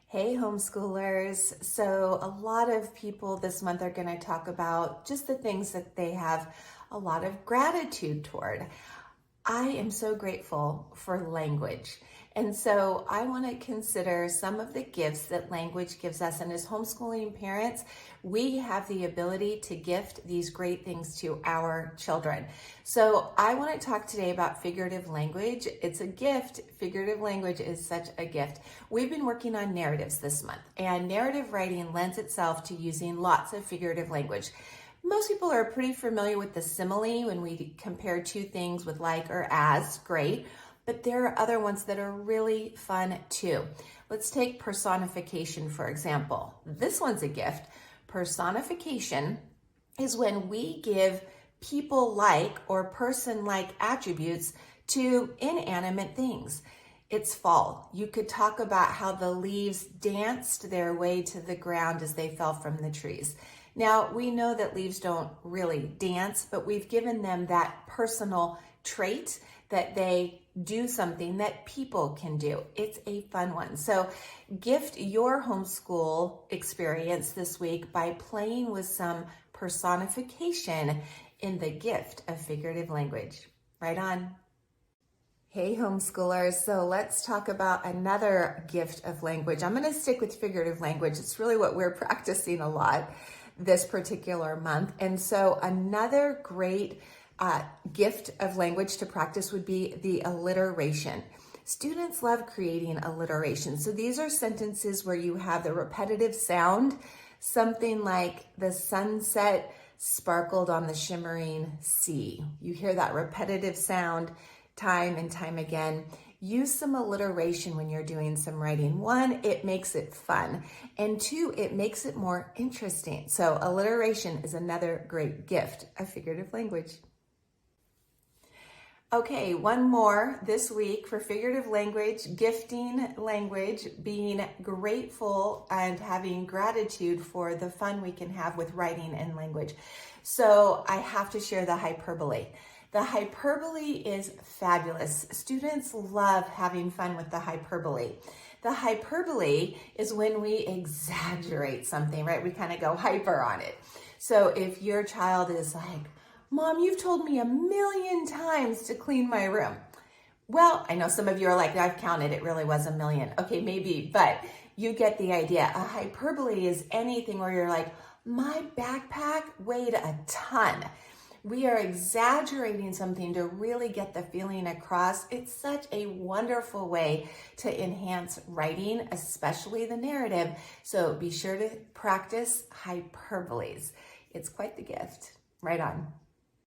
Hey homeschoolers. So a lot of people this month are going to talk about just the things that they have a lot of gratitude toward. I am so grateful for language. And so I want to consider some of the gifts that language gives us. And as homeschooling parents, we have the ability to gift these great things to our children. So I want to talk today about figurative language. It's a gift. Figurative language is such a gift. We've been working on narratives this month, and narrative writing lends itself to using lots of figurative language. Most people are pretty familiar with the simile when we compare two things with like or as, great, but there are other ones that are really fun too. Let's take personification, for example. This one's a gift. Personification is when we give people-like or person-like attributes to inanimate things. It's fall. You could talk about how the leaves danced their way to the ground as they fell from the trees. Now, we know that leaves don't really dance, but we've given them that personal trait that they do something that people can do. It's a fun one. So gift your homeschool experience this week by playing with some personification in the gift of figurative language. Right on. Hey homeschoolers, so let's talk about another gift of language. I'm going to stick with figurative language. It's really what we're practicing a lot this particular month. And so another great gift of language to practice would be the alliteration. Students love creating alliteration. So these are sentences where you have the repetitive sound, something like the sunset sparkled on the shimmering sea. You hear that repetitive sound time and time again. Use some alliteration when you're doing some writing. One, it makes it fun. And two, it makes it more interesting. So alliteration is another great gift of figurative language. Okay, one more this week for figurative language, gifting language, being grateful and having gratitude for the fun we can have with writing and language. So I have to share the hyperbole. The hyperbole is fabulous. Students love having fun with the hyperbole. The hyperbole is when we exaggerate something, right? We kind of go hyper on it. So if your child is like, Mom, you've told me 1,000,000 times to clean my room. Well, I know some of you are like, I've counted, it really was 1,000,000. Okay, maybe, but you get the idea. A hyperbole is anything where you're like, my backpack weighed a ton. We are exaggerating something to really get the feeling across. It's such a wonderful way to enhance writing, especially the narrative. So be sure to practice hyperboles. It's quite the gift. Right on.